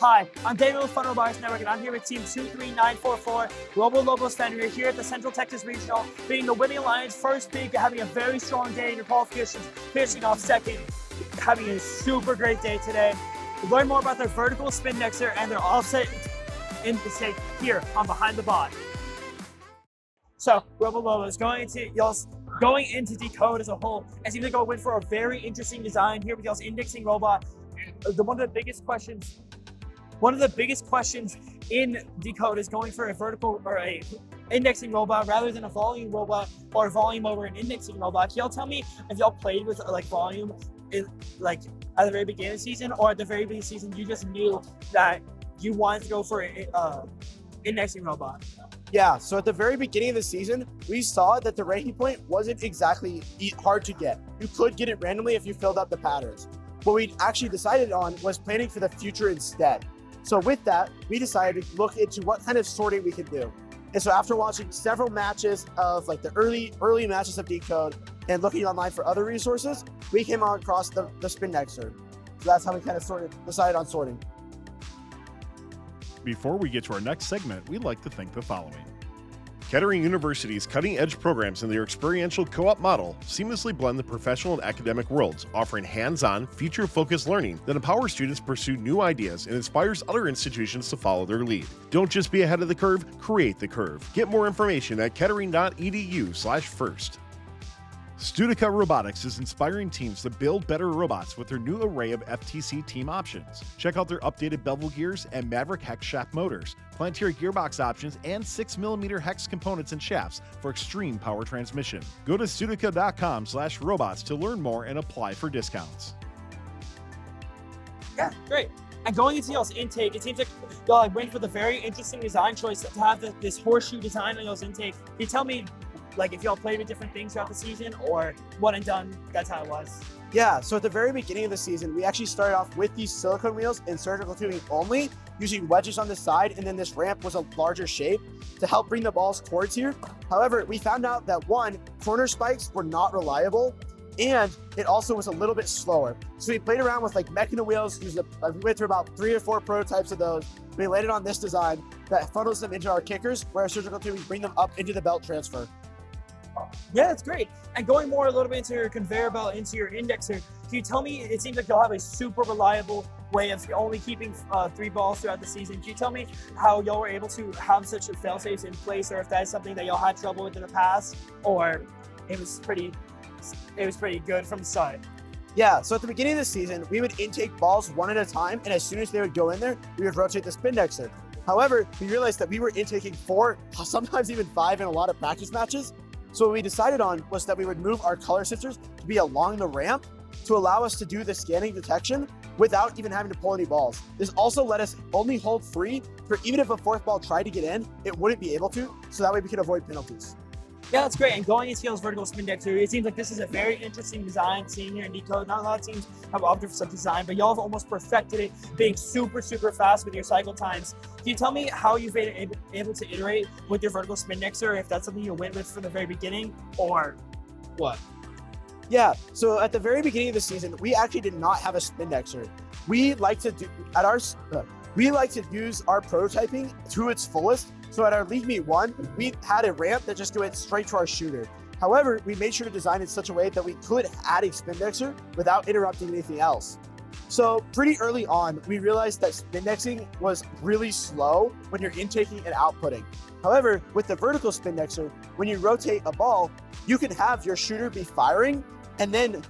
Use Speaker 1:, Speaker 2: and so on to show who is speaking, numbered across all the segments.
Speaker 1: Hi, I'm David with Fun Robotics Network, and I'm here with Team 23944, Robolobos Fenrir, here at the Central Texas Regional, being the winning alliance, first pick, having a very strong day in your qualifications, finishing off second, having a super great day today. We'll learn more about their vertical Spindexer and their offset intake here on Behind the Bot. So, Robolobos going into Decode as a whole, it seems like I'll win for a very interesting design here with y'all's indexing robot. One of the biggest questions in Decode is going for a vertical or a indexing robot rather than a volume robot or a volume over an indexing robot. Can y'all tell me if y'all played with like volume at the very beginning of the season, or at the very beginning of the season you just knew that you wanted to go for an indexing robot?
Speaker 2: Yeah, so at the very beginning of the season, we saw that the ranking point wasn't exactly hard to get. You could get it randomly if you filled out the patterns. What we actually decided on was planning for the future instead. So with that, we decided to look into what kind of sorting we could do. And so after watching several matches of like the early matches of Decode and looking online for other resources, we came across the Spindexer. So that's how we kind of decided on sorting.
Speaker 3: Before we get to our next segment, we'd like to thank the following. Kettering University's cutting-edge programs in their experiential co-op model seamlessly blend the professional and academic worlds, offering hands-on, future-focused learning that empowers students to pursue new ideas and inspires other institutions to follow their lead. Don't just be ahead of the curve, create the curve. Get more information at kettering.edu/first. Studica Robotics is inspiring teams to build better robots with their new array of FTC team options. Check out their updated bevel gears and Maverick hex shaft motors, Planetary gearbox options, and 6mm hex components and shafts for extreme power transmission. Go to studica.com/robots to learn more and apply for discounts.
Speaker 1: Yeah, great. And going into y'all's intake, it seems like y'all went for the very interesting design choice to have this horseshoe design on y'all's intake. Can you tell me, like, if y'all played with different things throughout the season, or one and done, that's how it was?
Speaker 2: Yeah, so at the very beginning of the season, we actually started off with these silicone wheels and surgical tubing only, using wedges on the side, and then this ramp was a larger shape to help bring the balls towards here. However, we found out that one, corner spikes were not reliable, and it also was a little bit slower. So we played around with like Mechano wheels, we went through about 3 or 4 prototypes of those. We landed on this design that funnels them into our kickers, where our surgical tubing bring them up into the belt transfer.
Speaker 1: Yeah, that's great. And going more a little bit into your conveyor belt, into your indexer, can you tell me, it seems like y'all have a super reliable way of only keeping 3 balls throughout the season. Can you tell me how y'all were able to have such a fail-safes in place, or if that's something that y'all had trouble with in the past, or it was pretty good from the start?
Speaker 2: Yeah, so at the beginning of the season, we would intake balls one at a time, and as soon as they would go in there, we would rotate the Spindexer. However, we realized that we were intaking 4, sometimes even 5 in a lot of practice matches. So what we decided on was that we would move our color sensors to be along the ramp to allow us to do the scanning detection without even having to pull any balls. This also let us only hold 3 for even if a 4th ball tried to get in, it wouldn't be able to, so that way we could avoid penalties.
Speaker 1: Yeah, that's great. And going into y'all's vertical Spindexer, it seems like this is a very interesting design seen here in Decode. Not a lot of teams have opted for such design, but y'all have almost perfected it, being super, super fast with your cycle times. Can you tell me how you've been able to iterate with your vertical Spindexer, if that's something you went with from the very beginning, or what?
Speaker 2: Yeah, so at the very beginning of the season, we actually did not have a Spindexer. We like to use our prototyping to its fullest. So at our League Meet 1, we had a ramp that just went straight to our shooter. However, we made sure to design it in such a way that we could add a Spindexer without interrupting anything else. So pretty early on, we realized that Spindexing was really slow when you're intaking and outputting. However, with the vertical Spindexer, when you rotate a ball, you can have your shooter be firing, and then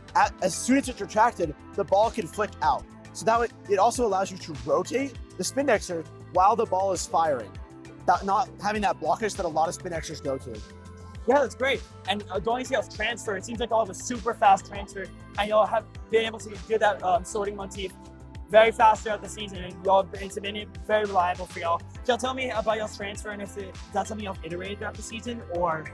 Speaker 2: as soon as it's retracted, the ball can flick out. So that way, it also allows you to rotate the Spindexer while the ball is firing, not having that blockage that a lot of Spindexers go to.
Speaker 1: Yeah, that's great. And going to y'all's transfer, it seems like y'all have a super fast transfer, and y'all have been able to do that sorting motif very fast throughout the season, and it's been very reliable for y'all. Can y'all tell me about y'all's transfer, and if that's something y'all iterated throughout the season, or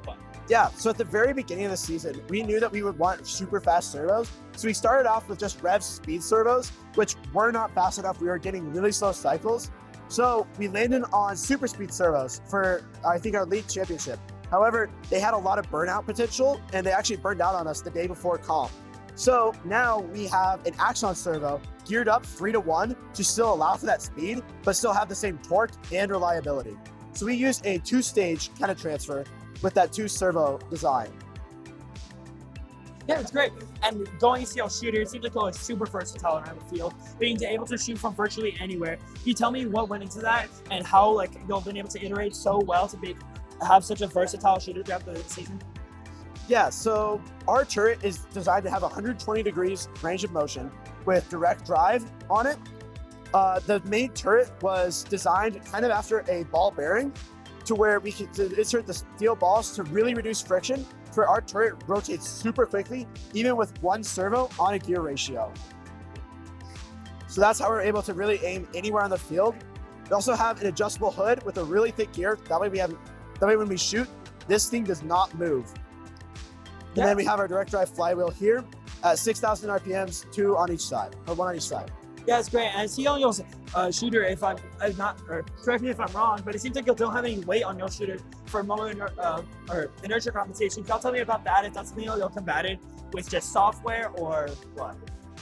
Speaker 1: what?
Speaker 2: Yeah, so at the very beginning of the season, we knew that we would want super fast servos. So we started off with just rev speed servos, which were not fast enough. We were getting really slow cycles. So we landed on super speed servos for, I think, our league championship. However, they had a lot of burnout potential, and they actually burned out on us the day before comp. So now we have an axon servo geared up 3-to-1 to still allow for that speed, but still have the same torque and reliability. So we used a 2-stage kind of transfer with that 2-servo design.
Speaker 1: Yeah, it's great. And going to see our shooter, it seems like it's super versatile around the field, being able to shoot from virtually anywhere. Can you tell me what went into that and how you've been able to iterate so well to have such a versatile shooter throughout the season?
Speaker 2: Yeah, so our turret is designed to have 120 degrees range of motion with direct drive on it. The main turret was designed kind of after a ball bearing to where we can insert the steel balls to really reduce friction, where our turret rotates super quickly, even with 1 servo on a gear ratio. So that's how we're able to really aim anywhere on the field. We also have an adjustable hood with a really thick gear. That way when we shoot, this thing does not move. And then we have our direct drive flywheel here at 6,000 RPMs, 2 on each side, or 1 on each side.
Speaker 1: Yeah, it's great. And I see on your shooter, if I'm not, or correct me if I'm wrong, but it seems like you don't have any weight on your shooter for moment or inertia compensation. Can you tell me about that? If that's something you'll combat it with just software or what?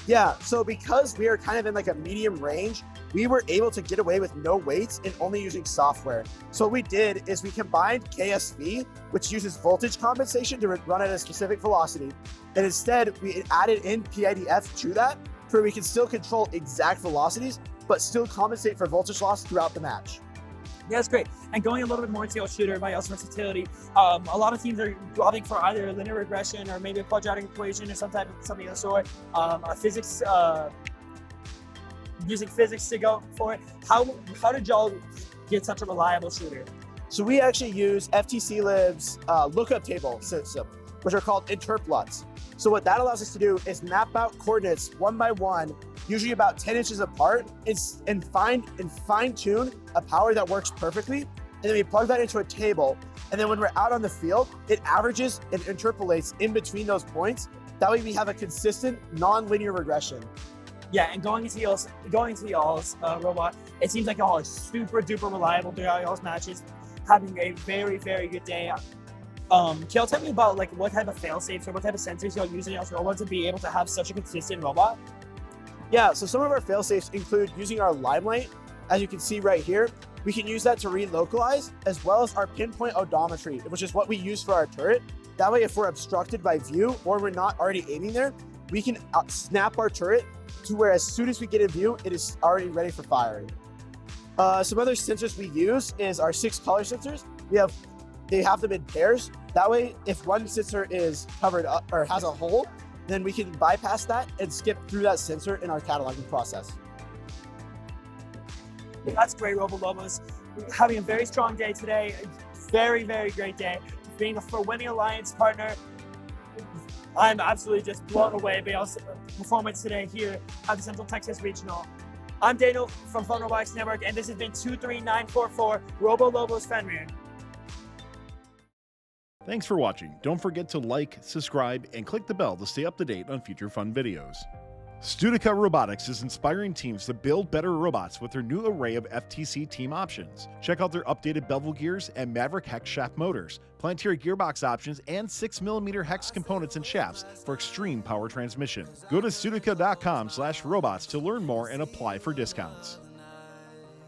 Speaker 2: Yeah, so because we are kind of in like a medium range, we were able to get away with no weights and only using software. So what we did is we combined KSV, which uses voltage compensation to run at a specific velocity. And instead we added in PIDF to that, where we can still control exact velocities, but still compensate for voltage loss throughout the match.
Speaker 1: Yeah, that's great. And going a little bit more into your shooter by also versatility, a lot of teams are opting for either linear regression or maybe a quadratic equation or something of the sort. Physics, using physics to go for it. How did y'all get such a reliable shooter?
Speaker 2: So we actually use FTC Lib's lookup table system, which are called interpolants. So what that allows us to do is map out coordinates 1 by 1, usually about 10 inches apart, and fine tune a power that works perfectly. And then we plug that into a table. And then when we're out on the field, it averages and interpolates in between those points. That way we have a consistent non-linear regression.
Speaker 1: Yeah, and going into y'all's robot, it seems like y'all are super duper reliable throughout y'all's matches, having a very, very good day. Can y'all tell me about what type of fail-safes or what type of sensors y'all use in y'all's robot to be able to have such a consistent robot?
Speaker 2: Yeah, so some of our fail-safes include using our limelight. As you can see right here, we can use that to relocalize, as well as our pinpoint odometry, which is what we use for our turret. That way, if we're obstructed by view or we're not already aiming there, we can snap our turret to where as soon as we get in view, it is already ready for firing. Some other sensors we use is our 6 color sensors. They have them in pairs. That way, if one sensor is covered up or has a hole, then we can bypass that and skip through that sensor in our cataloging process.
Speaker 1: That's great, Robolobos. Having a very strong day today. Very, very great day. Being a winning alliance partner, I'm absolutely just blown away by your performance today here at the Central Texas Regional. I'm Daniel from Robotics Network, and this has been 23944 Robolobos Fenrir.
Speaker 3: Thanks for watching. Don't forget to like, subscribe, and click the bell to stay up to date on future fun videos. Studica Robotics is inspiring teams to build better robots with their new array of FTC team options. Check out their updated bevel gears and Maverick hex shaft motors, Planetary gearbox options, and 6mm hex components and shafts for extreme power transmission. Go to studica.com/robots to learn more and apply for discounts.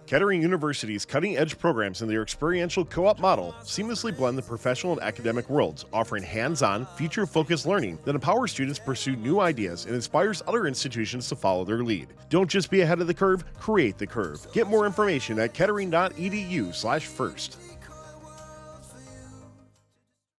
Speaker 3: Kettering University's cutting-edge programs in their experiential co-op model seamlessly blend the professional and academic worlds, offering hands-on, future-focused learning that empowers students to pursue new ideas and inspires other institutions to follow their lead. Don't just be ahead of the curve, create the curve. Get more information at kettering.edu/first.